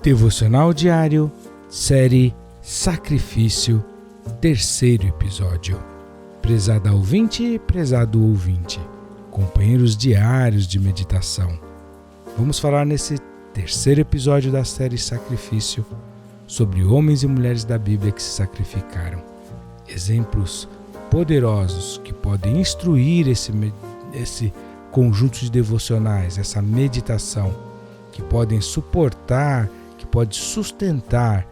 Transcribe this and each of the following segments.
Devocional Diário, série Sacrifício, 3º episódio. Prezada ouvinte e prezado ouvinte, companheiros diários de meditação. Vamos falar nesse 3º episódio da série Sacrifício sobre homens e mulheres da Bíblia que se sacrificaram. Exemplos poderosos que podem instruir esse conjunto de devocionais, essa meditação, que podem suportar, que pode sustentar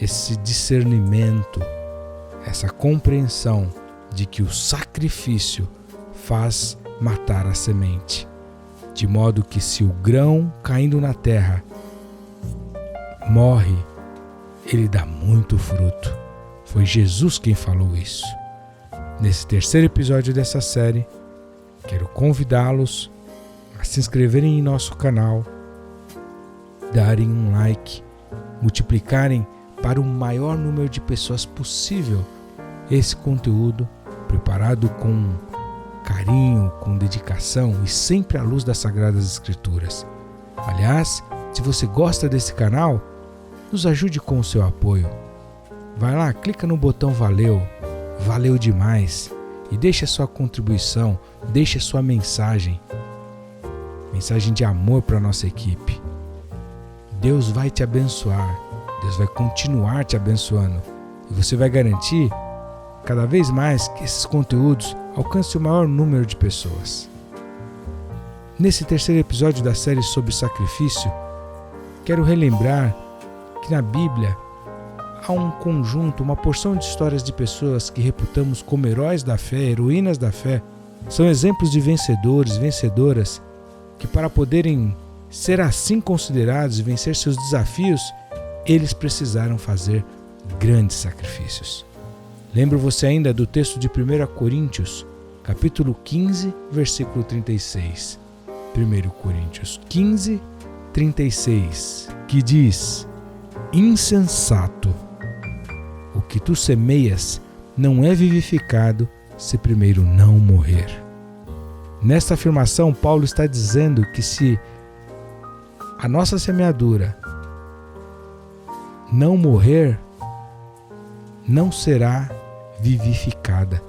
esse discernimento, essa compreensão de que o sacrifício faz matar a semente, de modo que se o grão caindo na terra morre, ele dá muito fruto. Foi Jesus quem falou isso. Nesse 3º episódio dessa série, quero convidá-los a se inscreverem em nosso canal, darem um like, multiplicarem para o maior número de pessoas possível esse conteúdo preparado com carinho, com dedicação e sempre à luz das Sagradas Escrituras. Aliás, se você gosta desse canal, nos ajude com o seu apoio. Vai lá, clica no botão valeu demais e deixe a sua contribuição, deixe a sua mensagem de amor para a nossa equipe. Deus vai te abençoar, Deus vai continuar te abençoando e você vai garantir cada vez mais que esses conteúdos alcancem o maior número de pessoas. Nesse 3º episódio da série sobre sacrifício, quero relembrar que na Bíblia há um conjunto, uma porção de histórias de pessoas que reputamos como heróis da fé, heroínas da fé. São exemplos de vencedores, vencedoras, que para poderem ser assim considerados e vencer seus desafios, eles precisaram fazer grandes sacrifícios. Lembra você ainda do texto de 1 Coríntios, capítulo 15, versículo 36. 1 Coríntios 15, 36, que diz: insensato, o que tu semeias não é vivificado se primeiro não morrer. Nesta afirmação, Paulo está dizendo que se a nossa semeadura não morrer, não será vivificada.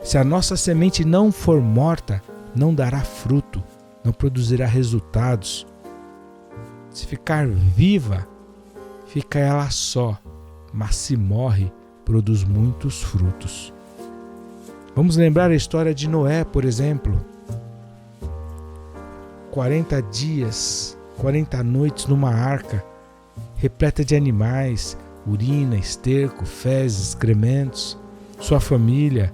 Se a nossa semente não for morta, não dará fruto, não produzirá resultados. Se ficar viva, fica ela só, mas se morre, produz muitos frutos. Vamos lembrar a história de Noé, por exemplo. 40 dias, 40 noites numa arca, repleta de animais, urina, esterco, fezes, excrementos, sua família,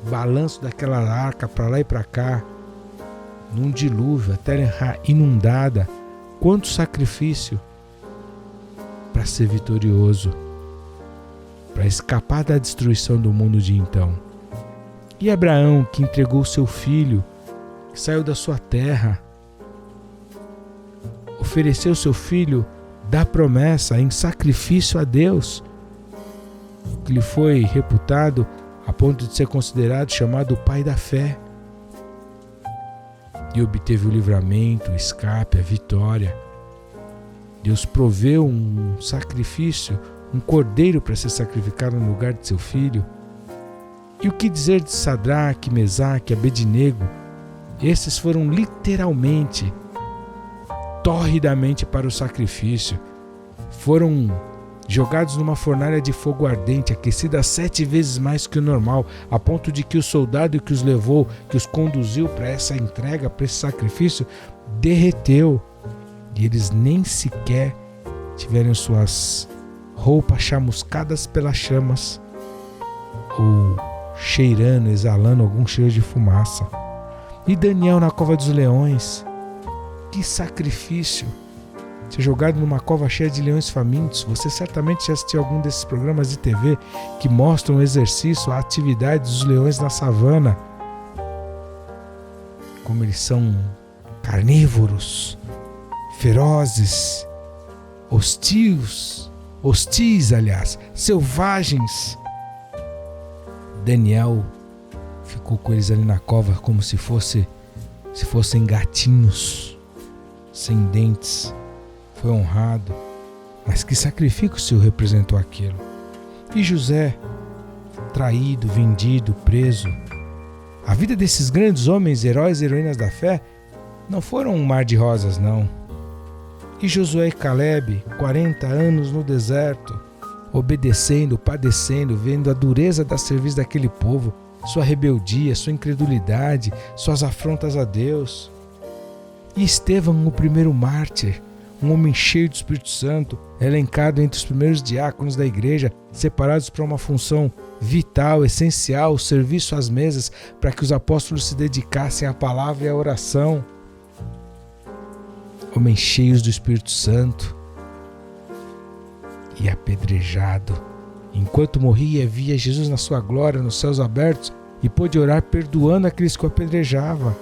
balanço daquela arca para lá e para cá, num dilúvio, a terra inundada. Quanto sacrifício para ser vitorioso, para escapar da destruição do mundo de então. E Abraão, que entregou seu filho, que saiu da sua terra, ofereceu seu filho da promessa em sacrifício a Deus, que lhe foi reputado a ponto de ser considerado, chamado o pai da fé, e obteve o livramento, o escape, a vitória. Deus proveu um sacrifício, um cordeiro para ser sacrificado no lugar de seu filho. E o que dizer de Sadraque, Mesaque, Abednego? Esses foram literalmente, torridamente para o sacrifício. Foram jogados numa fornalha de fogo ardente, aquecida 7 vezes mais que o normal, a ponto de que o soldado que os levou, que os conduziu para essa entrega, para esse sacrifício, derreteu. E eles nem sequer tiveram suas roupas chamuscadas pelas chamas ou cheirando, exalando algum cheiro de fumaça. E Daniel na cova dos leões, que sacrifício! Ser jogado numa cova cheia de leões famintos. Você certamente já assistiu algum desses programas de TV que mostram o exercício, a atividade dos leões na savana, como eles são carnívoros, ferozes, hostis, selvagens. Daniel ficou com eles ali na cova como se fossem gatinhos, sem dentes, foi honrado, mas que sacrifício representou aquilo? E José, traído, vendido, preso. A vida desses grandes homens, heróis e heroínas da fé, não foram um mar de rosas, não. E Josué e Caleb, 40 anos no deserto, obedecendo, padecendo, vendo a dureza da serviço daquele povo, sua rebeldia, sua incredulidade, suas afrontas a Deus. E Estevão, o primeiro mártir, um homem cheio do Espírito Santo, elencado entre os primeiros diáconos da igreja, separados para uma função vital, essencial, o serviço às mesas, para que os apóstolos se dedicassem à palavra e à oração. Homens cheios do Espírito Santo. E apedrejado. Enquanto morria, via Jesus na sua glória, nos céus abertos, e pôde orar perdoando aqueles que o apedrejavam.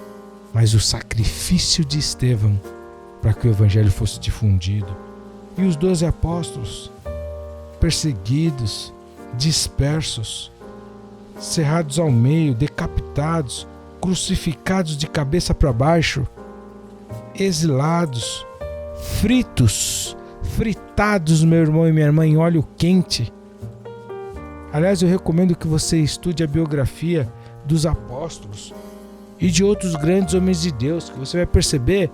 Mas o sacrifício de Estevão para que o evangelho fosse difundido. E os 12 apóstolos, perseguidos, dispersos, cerrados ao meio, decapitados, crucificados de cabeça para baixo, exilados, fritados, meu irmão e minha irmã, em óleo quente. Aliás, eu recomendo que você estude a biografia dos apóstolos e de outros grandes homens de Deus, que você vai perceber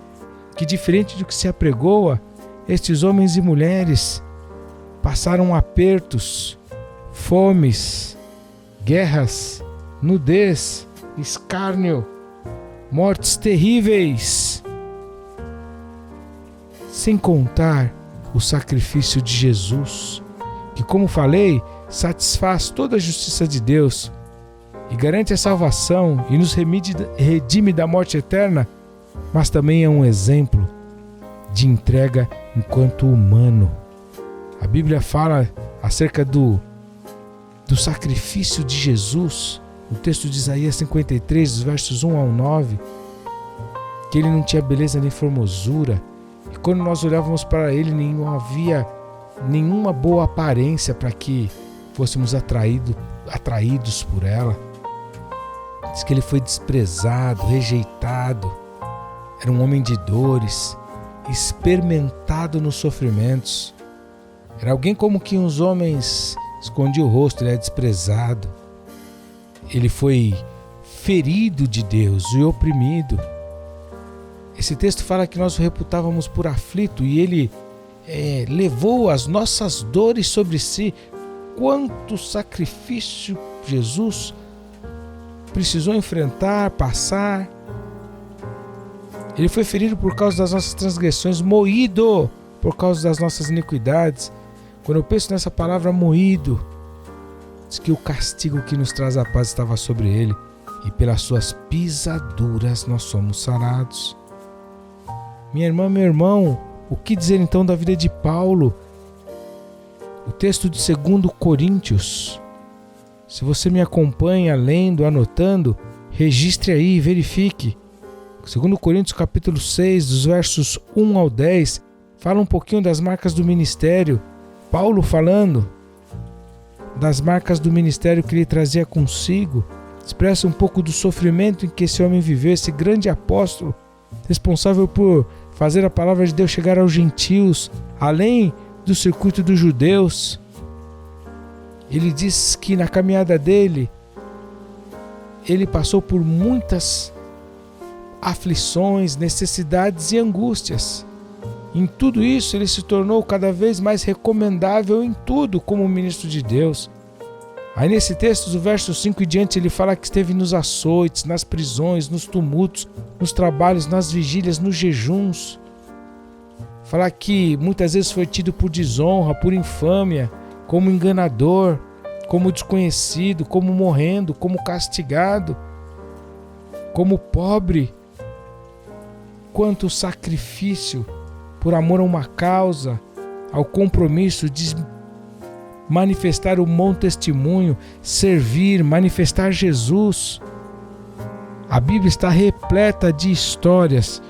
que, diferente do que se apregoa, estes homens e mulheres passaram apertos, fomes, guerras, nudez, escárnio, mortes terríveis, sem contar o sacrifício de Jesus, que, como falei, satisfaz toda a justiça de Deus e garante a salvação e nos redime da morte eterna, mas também é um exemplo de entrega enquanto humano. A Bíblia fala acerca do sacrifício de Jesus, no texto de Isaías 53, dos versos 1 ao 9, que ele não tinha beleza nem formosura, e quando nós olhávamos para ele não havia nenhuma boa aparência para que fôssemos atraídos por ela. Diz que ele foi desprezado, rejeitado, era um homem de dores, experimentado nos sofrimentos. Era alguém como que os homens escondiam o rosto, ele é desprezado. Ele foi ferido de Deus e oprimido. Esse texto fala que nós o reputávamos por aflito e ele levou as nossas dores sobre si. Quanto sacrifício Jesus precisou enfrentar, passar. Ele foi ferido por causa das nossas transgressões, moído por causa das nossas iniquidades. Quando eu penso nessa palavra moído, diz que o castigo que nos traz a paz estava sobre ele, e pelas suas pisaduras nós somos sarados. Minha irmã, meu irmão, o que dizer então da vida de Paulo? O texto de 2 Coríntios, se você me acompanha lendo, anotando, registre aí, verifique. 2 Coríntios capítulo 6, dos versos 1 ao 10, fala um pouquinho das marcas do ministério. Paulo falando das marcas do ministério que ele trazia consigo, expressa um pouco do sofrimento em que esse homem viveu, esse grande apóstolo, responsável por fazer a palavra de Deus chegar aos gentios, além do circuito dos judeus. Ele diz que na caminhada dele, ele passou por muitas aflições, necessidades e angústias. Em tudo isso, ele se tornou cada vez mais recomendável em tudo como ministro de Deus. Aí nesse texto, do verso 5 em diante, ele fala que esteve nos açoites, nas prisões, nos tumultos, nos trabalhos, nas vigílias, nos jejuns. Fala que muitas vezes foi tido por desonra, por infâmia, como enganador, como desconhecido, como morrendo, como castigado, como pobre. Quanto sacrifício por amor a uma causa, ao compromisso de manifestar o bom testemunho, servir, manifestar Jesus. A Bíblia está repleta de histórias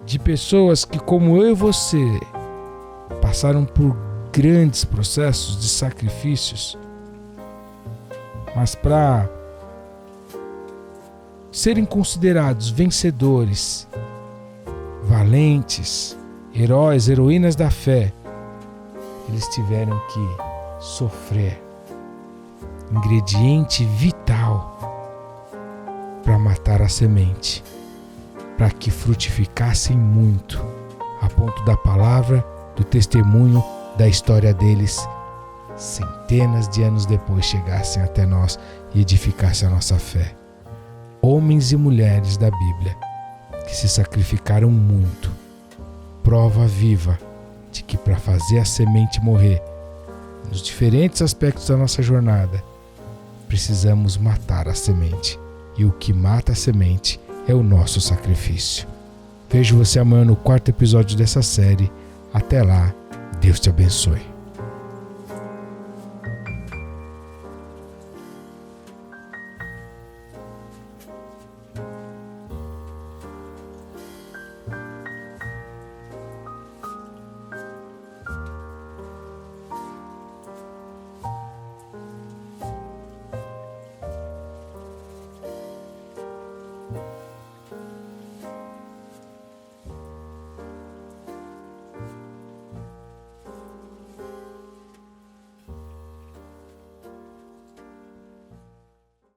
de pessoas que, como eu e você, passaram por grandes processos de sacrifícios, mas para serem considerados vencedores, valentes, heróis, heroínas da fé, eles tiveram que sofrer. Ingrediente vital para matar a semente, para que frutificassem muito, a ponto da palavra, do testemunho, da história deles, centenas de anos depois chegassem até nós e edificassem a nossa fé. Homens e mulheres da Bíblia que se sacrificaram muito, prova viva de que para fazer a semente morrer, nos diferentes aspectos da nossa jornada, precisamos matar a semente. E o que mata a semente é o nosso sacrifício. Vejo você amanhã no 4º episódio dessa série. Até lá, Deus te abençoe.